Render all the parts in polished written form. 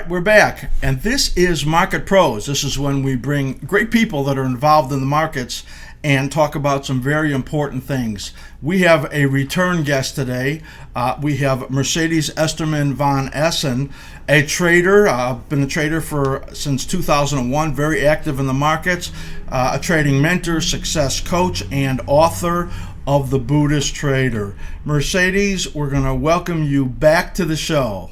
right, we're back, and this is Market Pros. This is when we bring great people that are involved in the markets and talk about some very important things. We have a return guest today. We have Mercedes Oestermann van Essen, a trader, been a trader since 2001, very active in the markets, a trading mentor, success coach, and author of The Buddhist Trader. Mercedes, we're going to welcome you back to the show.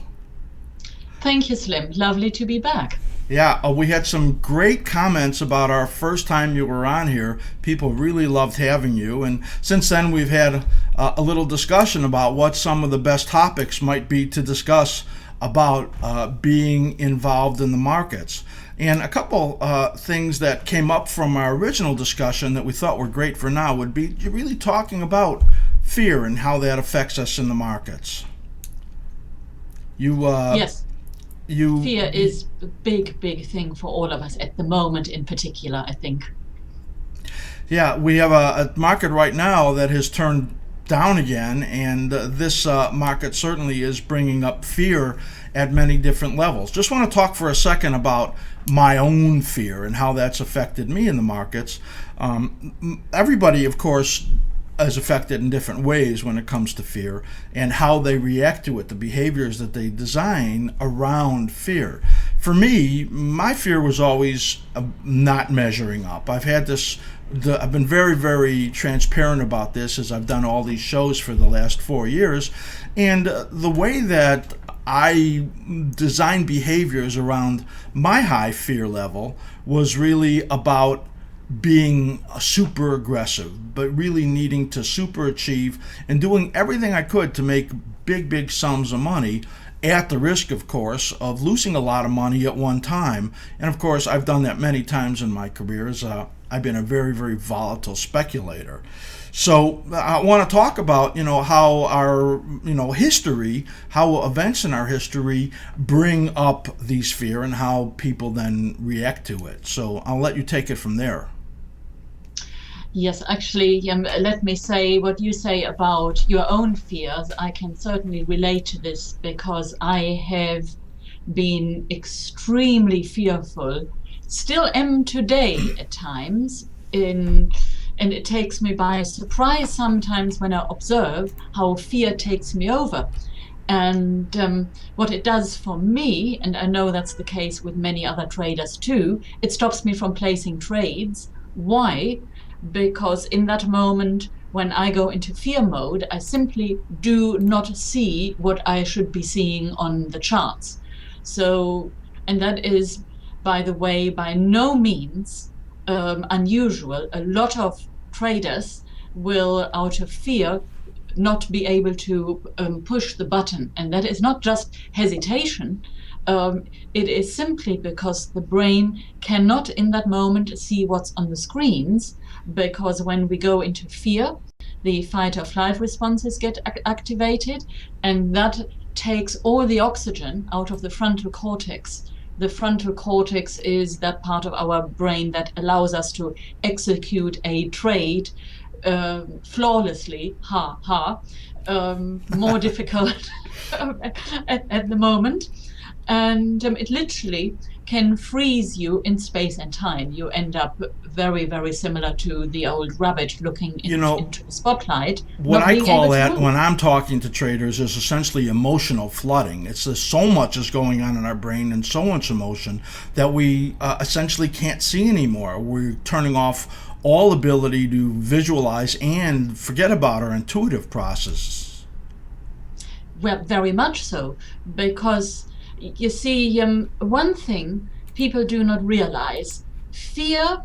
Thank you, Slim. Lovely to be back. Yeah, we had some great comments about our first time you were on here. People really loved having you. And since then, we've had a little discussion about what some of the best topics might be to discuss about being involved in the markets. And a couple things that came up from our original discussion that we thought were great for now would be really talking about fear and how that affects us in the markets. Yes. Fear is a big thing for all of us at the moment in particular, I think. Yeah, we have a market right now that has turned down again, and this market certainly is bringing up fear at many different levels. Just want to talk for a second about my own fear and how that's affected me in the markets. Everybody, of course, is affected in different ways when it comes to fear and how they react to it, the behaviors that they design around fear. For me, my fear was always not measuring up. I've been very transparent about this as I've done all these shows for the last 4 years. And the way that I designed behaviors around my high fear level was really about being super aggressive, but really needing to super achieve and doing everything I could to make big sums of money at the risk, of course, of losing a lot of money at one time. And of course, I've done that many times in my career as I've been a very volatile speculator. So I want to talk about, how our, history, how events in our history bring up these fear and how people then react to it. So I'll let you take it from there. Yes, actually, let me say what you say about your own fears. I can certainly relate to this because I have been extremely fearful, still am today at times, and it takes me by surprise sometimes when I observe how fear takes me over. And what it does for me, and I know that's the case with many other traders too, it stops me from placing trades. Why? Because in that moment when I go into fear mode, I simply do not see what I should be seeing on the charts. So, and that is, by the way, by no means unusual. A lot of traders will, out of fear, not be able to push the button. And that is not just hesitation. It is simply because the brain cannot in that moment see what's on the screens, because when we go into fear, the fight or flight responses get activated, and that takes all the oxygen out of the frontal cortex. The frontal cortex is that part of our brain that allows us to execute a trade flawlessly, more difficult at the moment. And it literally can freeze you in space and time. You end up very similar to the old rabbit looking into the spotlight. What I call that when I'm talking to traders is essentially emotional flooding. It's just so much is going on in our brain and so much emotion that we essentially can't see anymore. We're turning off all ability to visualize and forget about our intuitive processes. Well, very much so, because you see, one thing people do not realize, fear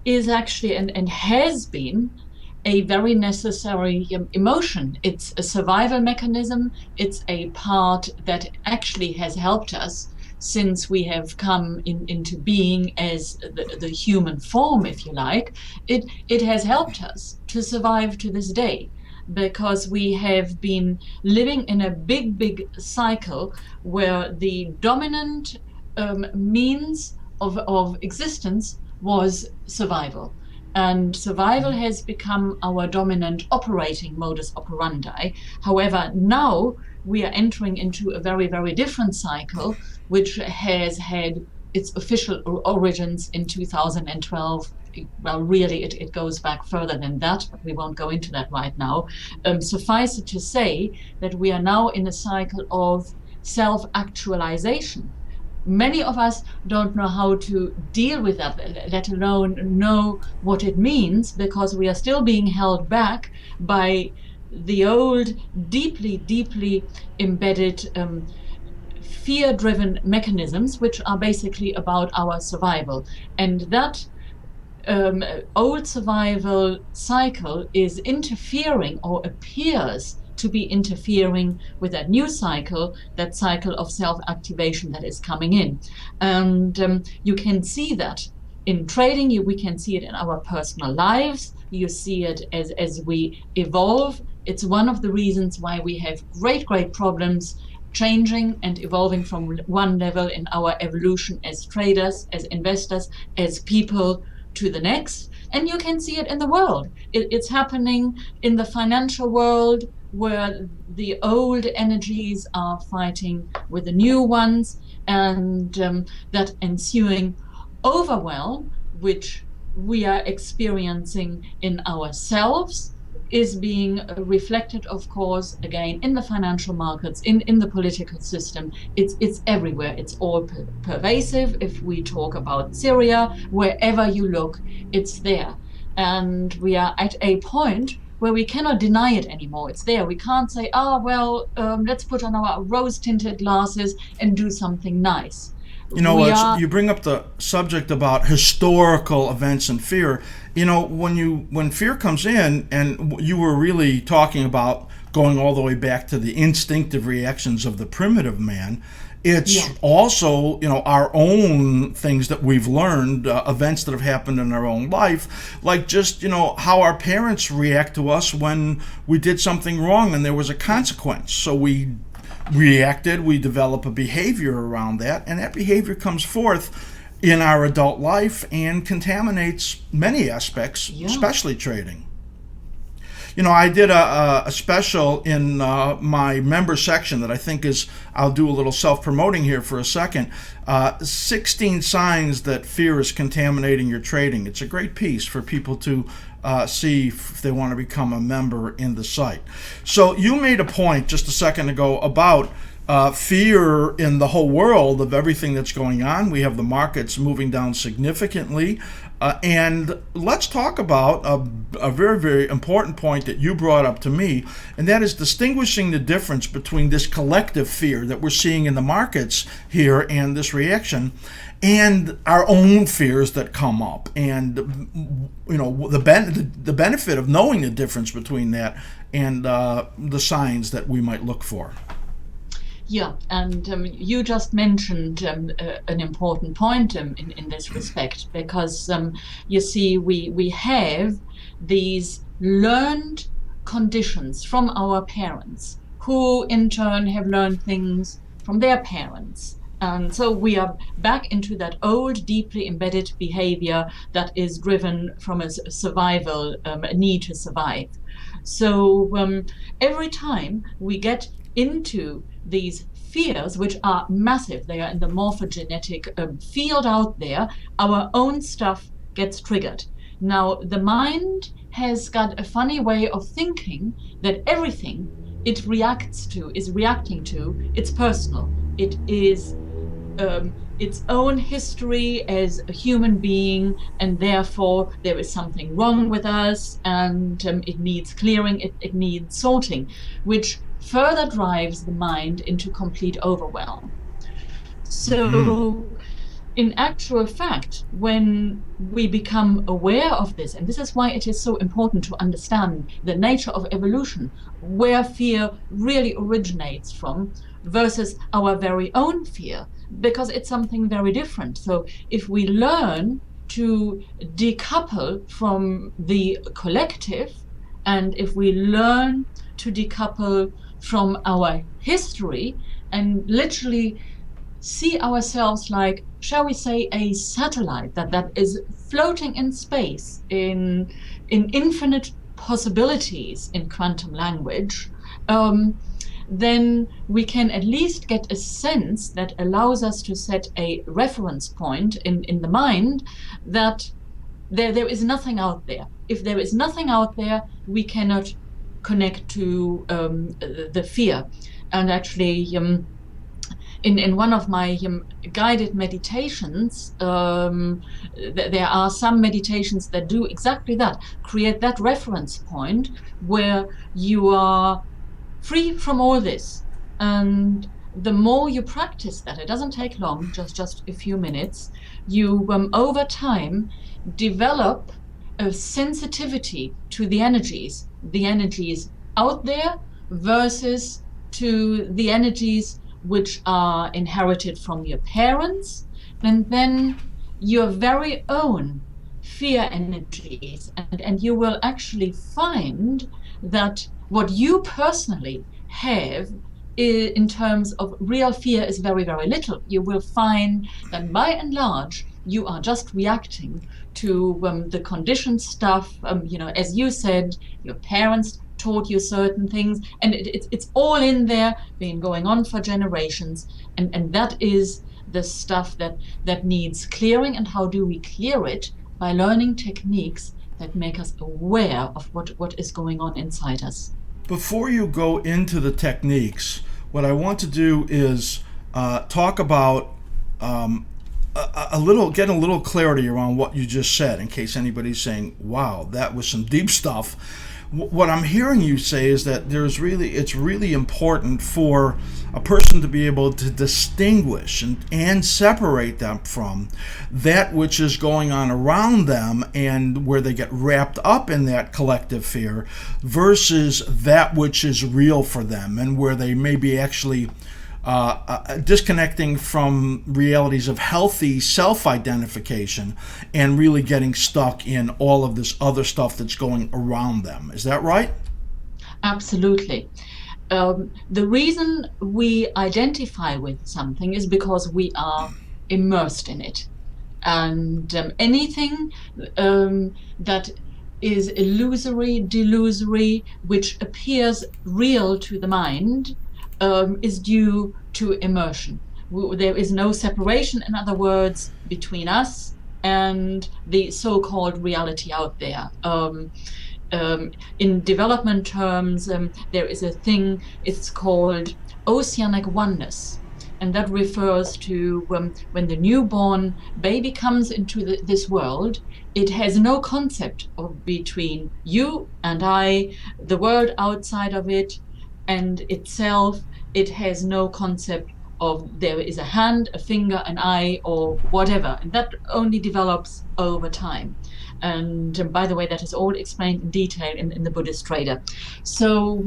is actually and has been a very necessary emotion. It's a survival mechanism. It's a part that actually has helped us since we have come into being as the human form, if you like. It has helped us to survive to this day, because we have been living in a big cycle where the dominant means of existence was survival. And survival has become our dominant operating modus operandi. However, now we are entering into a very, very different cycle, which has had its official origins in 2012. Well, really, it goes back further than that, but we won't go into that right now. Suffice it to say that we are now in a cycle of self-actualization. Many of us don't know how to deal with that, let alone know what it means, because we are still being held back by the old, deeply, deeply embedded fear-driven mechanisms, which are basically about our survival. And that old survival cycle is interfering, or appears to be interfering, with that new cycle, that cycle of self-activation that is coming in. And you can see that in trading, we can see it in our personal lives. You see it as we evolve. It's one of the reasons why we have great, great problems changing and evolving from one level in our evolution as traders, as investors, as people, to the next. And you can see it in the world. It's happening in the financial world, where the old energies are fighting with the new ones, and that ensuing overwhelm, which we are experiencing in ourselves, is being reflected, of course, again, in the financial markets, in the political system. It's everywhere. It's all pervasive. If we talk about Syria, wherever you look, it's there. And we are at a point where we cannot deny it anymore. It's there. We can't say, let's put on our rose-tinted glasses and do something nice. You bring up the subject about historical events and fear. When fear comes in, and you were really talking about going all the way back to the instinctive reactions of the primitive man, it's also, our own things that we've learned, events that have happened in our own life, like just, how our parents react to us when we did something wrong and there was a consequence. So we reacted, we develop a behavior around that, and that behavior comes forth in our adult life and contaminates many aspects, especially trading. I did a special in my member section that I think I'll do a little self-promoting here for a second. 16 signs that fear is contaminating your trading. It's a great piece for people to see if they want to become a member in the site. So you made a point just a second ago about fear in the whole world of everything that's going on. We have the markets moving down significantly. And let's talk about a very, very important point that you brought up to me, and that is distinguishing the difference between this collective fear that we're seeing in the markets here and this reaction, and our own fears that come up. And the benefit of knowing the difference between that and the signs that we might look for. Yeah, and you just mentioned an important point in this respect, because you see, we have these learned conditions from our parents, who in turn have learned things from their parents. And so we are back into that old, deeply embedded behavior that is driven from a survival, a need to survive. So every time we get into these fears, which are massive, they are in the morphogenetic field out there, our own stuff gets triggered. Now, the mind has got a funny way of thinking that everything it reacts to, is reacting to, it's personal. It is its own history as a human being, and therefore there is something wrong with us, and it needs clearing, it needs sorting, which further drives the mind into complete overwhelm. So in actual fact, when we become aware of this, and this is why it is so important to understand the nature of evolution, where fear really originates from versus our very own fear, because it's something very different. So if we learn to decouple from the collective, and if we learn to decouple from our history and literally see ourselves like, shall we say, a satellite that is floating in space in infinite possibilities in quantum language, then we can at least get a sense that allows us to set a reference point in the mind that there is nothing out there. If there is nothing out there, we cannot connect to the fear. And actually, in one of my guided meditations, there are some meditations that do exactly that, create that reference point where you are free from all this. And the more you practice that, it doesn't take long, just a few minutes, you over time develop a sensitivity to the energies out there versus to the energies which are inherited from your parents, and then your very own fear energies. And you will actually find that what you personally have in terms of real fear is very, very little. You will find that by and large, you are just reacting to the conditioned stuff. As you said, your parents taught you certain things, and it's all in there, been going on for generations, and that is the stuff that needs clearing. And how do we clear it? By learning techniques that make us aware of what is going on inside us. Before you go into the techniques, what I want to do is talk about get a little clarity around what you just said, in case anybody's saying, wow, that was some deep stuff. What I'm hearing you say is that it's really important for a person to be able to distinguish and separate them from that which is going on around them and where they get wrapped up in that collective fear versus that which is real for them and where they may be actually disconnecting from realities of healthy self-identification and really getting stuck in all of this other stuff that's going around them. Is that right? Absolutely. The reason we identify with something is because we are immersed in it. And anything that is illusory, delusory, which appears real to the mind, is due to immersion. There is no separation, in other words, between us and the so-called reality out there. In development terms, there is a thing, it's called Oceanic Oneness. And that refers to when the newborn baby comes into this world, it has no concept of between you and I, the world outside of it, and itself. It has no concept of there is a hand, a finger, an eye, or whatever. And that only develops over time. And by the way, that is all explained in detail in the Buddhist Trader. So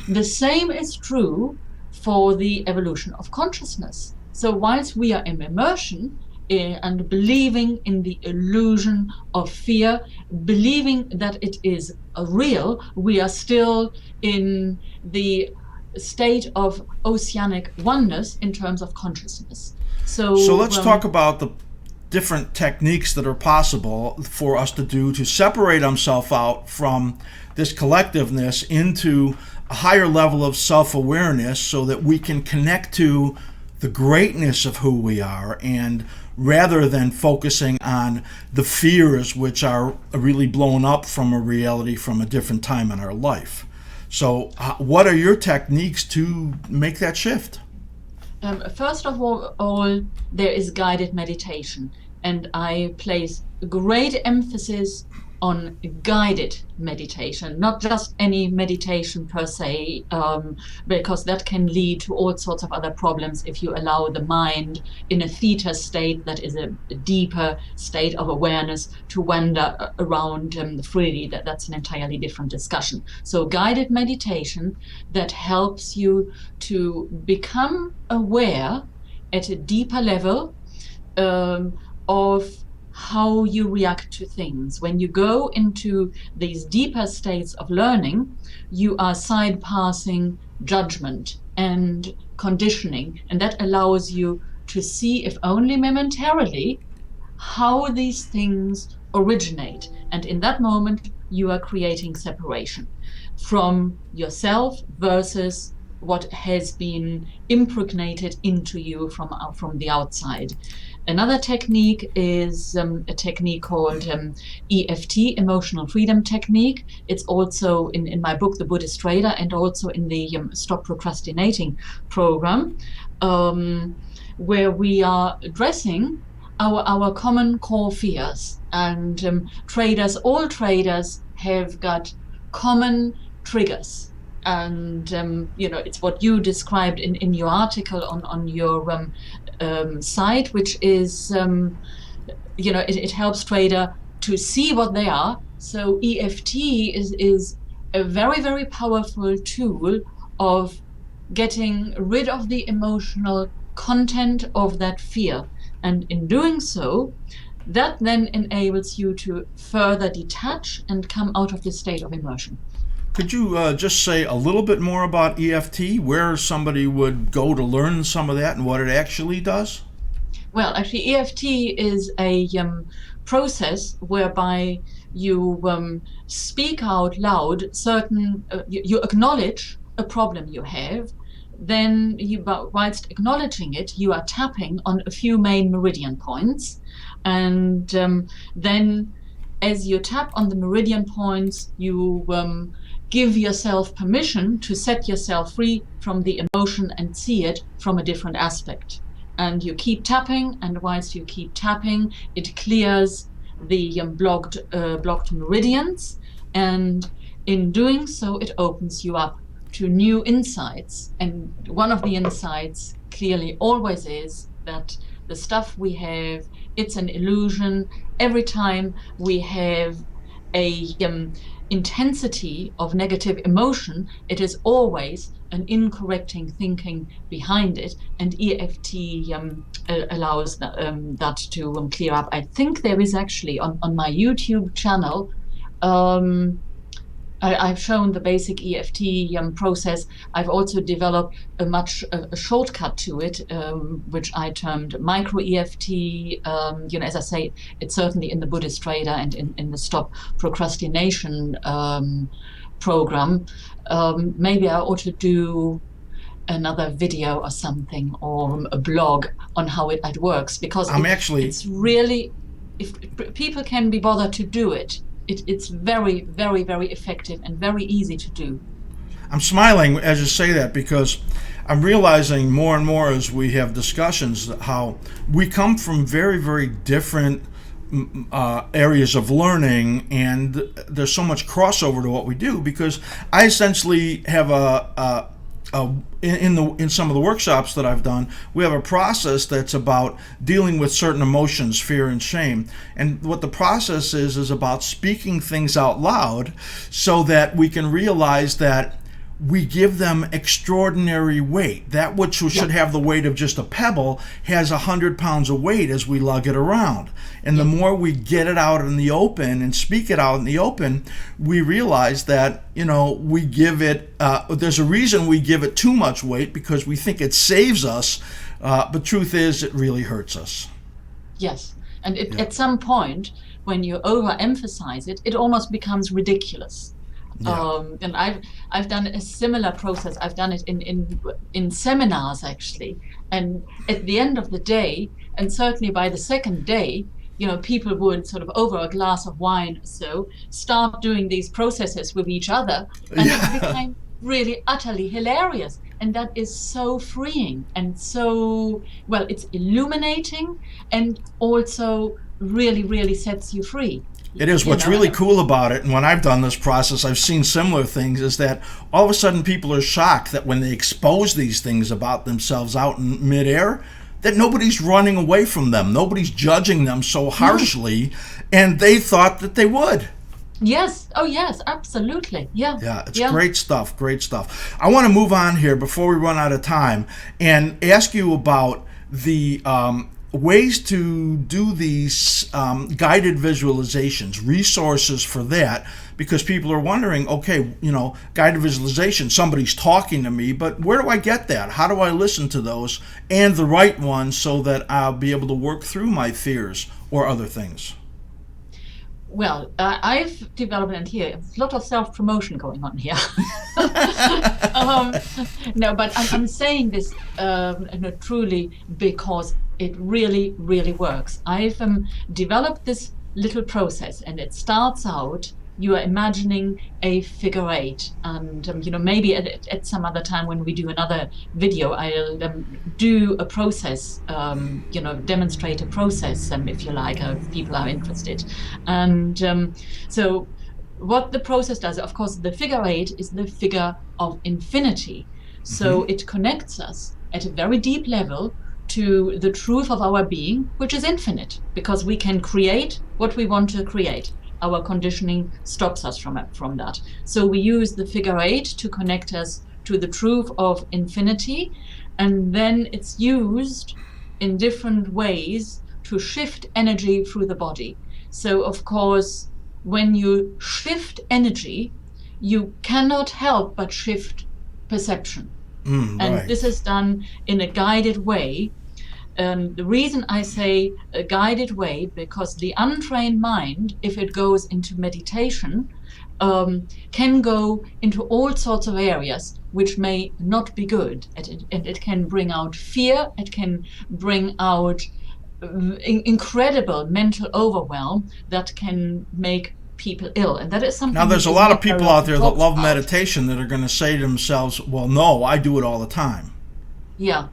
the same is true for the evolution of consciousness. So whilst we are in immersion and believing in the illusion of fear, believing that it is real, we are still in the state of oceanic oneness in terms of consciousness. So let's talk about the different techniques that are possible for us to do to separate ourselves out from this collectiveness into a higher level of self-awareness so that we can connect to the greatness of who we are, and rather than focusing on the fears which are really blown up from a reality from a different time in our life. So what are your techniques to make that shift? First of all, there is guided meditation, and I place great emphasis on guided meditation, not just any meditation per se, because that can lead to all sorts of other problems if you allow the mind in a theta state, that is a deeper state of awareness, to wander around freely. That's an entirely different discussion. So guided meditation that helps you to become aware at a deeper level of how you react to things. When you go into these deeper states of learning, you are side passing judgment and conditioning, and that allows you to see, if only momentarily, how these things originate. And in that moment, you are creating separation from yourself versus what has been impregnated into you from the outside. Another technique is a technique called EFT, Emotional Freedom Technique. It's also in my book, The Buddhist Trader, and also in the Stop Procrastinating program, where we are addressing our common core fears. And all traders have got common triggers. And it's what you described in your article on your site, which is it helps trader to see what they are. So EFT is a very, very powerful tool of getting rid of the emotional content of that fear, and in doing so, that then enables you to further detach and come out of the state of immersion. Could you just say a little bit more about EFT, where somebody would go to learn some of that and what it actually does? Well, actually, EFT is a process whereby you speak out loud you acknowledge a problem you have. Then, whilst acknowledging it, you are tapping on a few main meridian points. And then, as you tap on the meridian points, you give yourself permission to set yourself free from the emotion and see it from a different aspect. And you keep tapping, and whilst you keep tapping, it clears the blocked meridians. And in doing so, it opens you up to new insights. And one of the insights clearly always is that the stuff we have, it's an illusion. Every time we have a intensity of negative emotion, it is always an incorrect thinking behind it, and EFT allows that to clear up. I think there is actually on my YouTube channel, I've shown the basic EFT process. I've also developed a shortcut to it, which I termed micro EFT. As I say, it's certainly in the Buddhist Trader and in the Stop Procrastination program. Maybe I ought to do another video or something, or a blog on how it works, because it's really, if people can be bothered to do it, it's very, very, very effective and very easy to do. I'm smiling as you say that, because I'm realizing more and more as we have discussions how we come from very, very different areas of learning, and there's so much crossover to what we do, because I essentially have in some of the workshops that I've done, we have a process that's about dealing with certain emotions, fear and shame. And what the process is about speaking things out loud so that we can realize that we give them extraordinary weight. That which should have the weight of just a pebble has 100 pounds of weight as we lug it around. And the more we get it out in the open and speak it out in the open, we realize that, we give it, there's a reason we give it too much weight, because we think it saves us, but truth is it really hurts us. Yes, and at some point, when you overemphasize it, it almost becomes ridiculous. Yeah. And I've done a similar process. I've done it in seminars, actually. And at the end of the day, and certainly by the second day, people would sort of, over a glass of wine or so, start doing these processes with each other, and it became really utterly hilarious. And that is so freeing, and so, it's illuminating, and also really, really sets you free. It is. What's really cool about it, and when I've done this process, I've seen similar things, is that all of a sudden people are shocked that when they expose these things about themselves out in midair, that nobody's running away from them. Nobody's judging them so harshly, and they thought that they would. Yes. Oh, yes, absolutely. Yeah. Yeah, it's great stuff, great stuff. I want to move on here before we run out of time and ask you about the ways to do these guided visualizations, resources for that, because people are wondering, okay, guided visualization, somebody's talking to me, but where do I get that? How do I listen to those, and the right ones, so that I'll be able to work through my fears or other things? Well, I've developed, and here, a lot of self-promotion going on here. um, no, but I'm saying this no, truly because it really, really works. I've developed this little process, and it starts out you are imagining a figure eight, and maybe at some other time when we do another video, I'll do a process, demonstrate a process, if you like, if people are interested, and so. What the process does, of course, the figure eight is the figure of infinity. So it connects us at a very deep level to the truth of our being, which is infinite, because we can create what we want to create. Our conditioning stops us from that. So we use the figure eight to connect us to the truth of infinity, and then it's used in different ways to shift energy through the body. So, of course, when you shift energy, you cannot help but shift perception. And right. this is done in a guided way. The reason I say a guided way, because the untrained mind, if it goes into meditation, can go into all sorts of areas which may not be good. And it can bring out fear, it can bring out incredible mental overwhelm that can make people ill, and that is something. Now, there's a lot of people out there that love meditation that are going to say to themselves, well, no, I do it all the time. Yeah.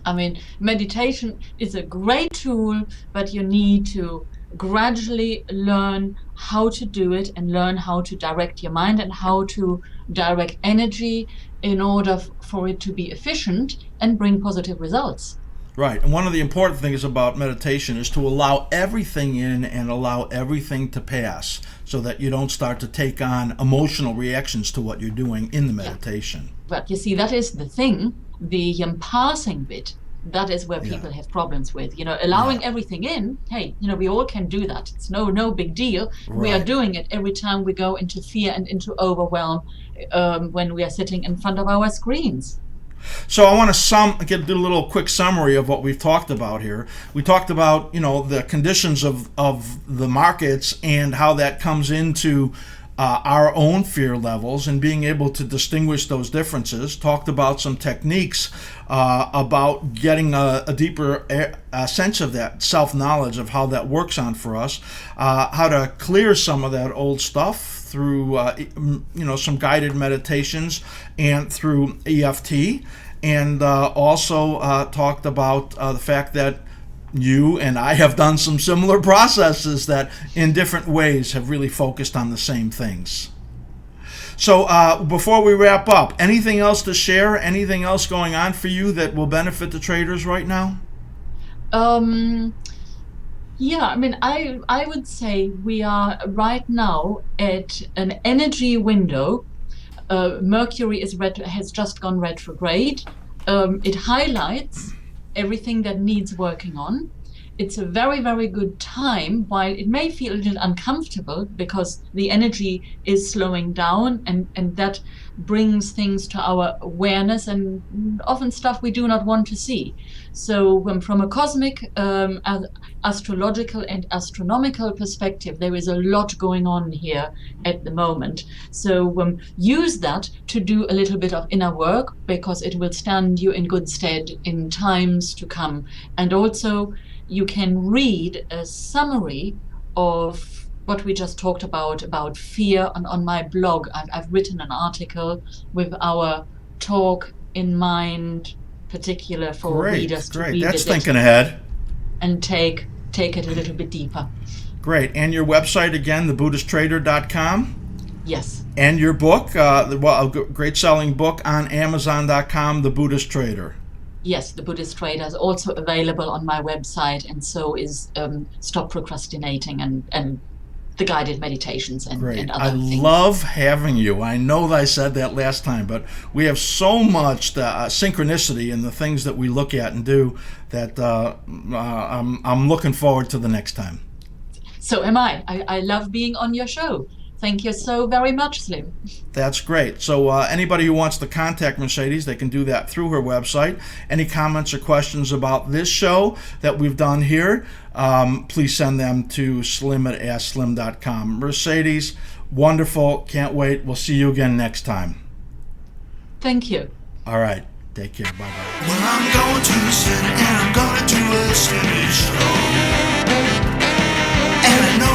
I mean, meditation is a great tool, but you need to gradually learn how to do it and learn how to direct your mind and how to direct energy in order for it to be efficient and bring positive results. Right. And one of the important things about meditation is to allow everything in and allow everything to pass so that you don't start to take on emotional reactions to what you're doing in the meditation. Yeah. But you see, that is the thing, the passing bit. That is where people have problems with, allowing everything in. Hey, we all can do that. It's no big deal. Right. We are doing it every time we go into fear and into overwhelm when we are sitting in front of our screens. So I want to do a little quick summary of what we've talked about here. We talked about, the conditions of the markets and how that comes into our own fear levels and being able to distinguish those differences. Talked about some techniques about getting a deeper sense of that self-knowledge of how that works on for us, how to clear some of that old stuff through some guided meditations and through EFT, and also talked about the fact that you and I have done some similar processes that in different ways have really focused on the same things. So before we wrap up, anything else to share? Anything else going on for you that will benefit the traders right now? Yeah, I mean, I would say we are right now at an energy window. Mercury has just gone retrograde. It highlights everything that needs working on. It's a very, very good time, while it may feel a little uncomfortable because the energy is slowing down, and that brings things to our awareness and often stuff we do not want to see. So from a cosmic, astrological and astronomical perspective, there is a lot going on here at the moment. So use that to do a little bit of inner work, because it will stand you in good stead in times to come. And also you can read a summary of what we just talked about fear on my blog. I've written an article with our talk in mind, particular for readers to revisit. That's thinking ahead. And take it a little bit deeper. Great. And your website again, thebuddhisttrader.com? Yes. And your book, a great selling book on Amazon.com, The Buddhist Trader. Yes, The Buddhist Trader is also available on my website, and so is Stop Procrastinating and the guided meditations and other things. I love having you. I know that I said that last time, but we have so much synchronicity in the things that we look at and do that I'm looking forward to the next time. So am I. I love being on your show. Thank you so very much, Slim. That's great. So anybody who wants to contact Mercedes, they can do that through her website. Any comments or questions about this show that we've done here, please send them to slim@askslim.com. Mercedes, wonderful. Can't wait. We'll see you again next time. Thank you. All right. Take care. Bye-bye. Well, I'm going to the city and I'm gonna do a city show. And I know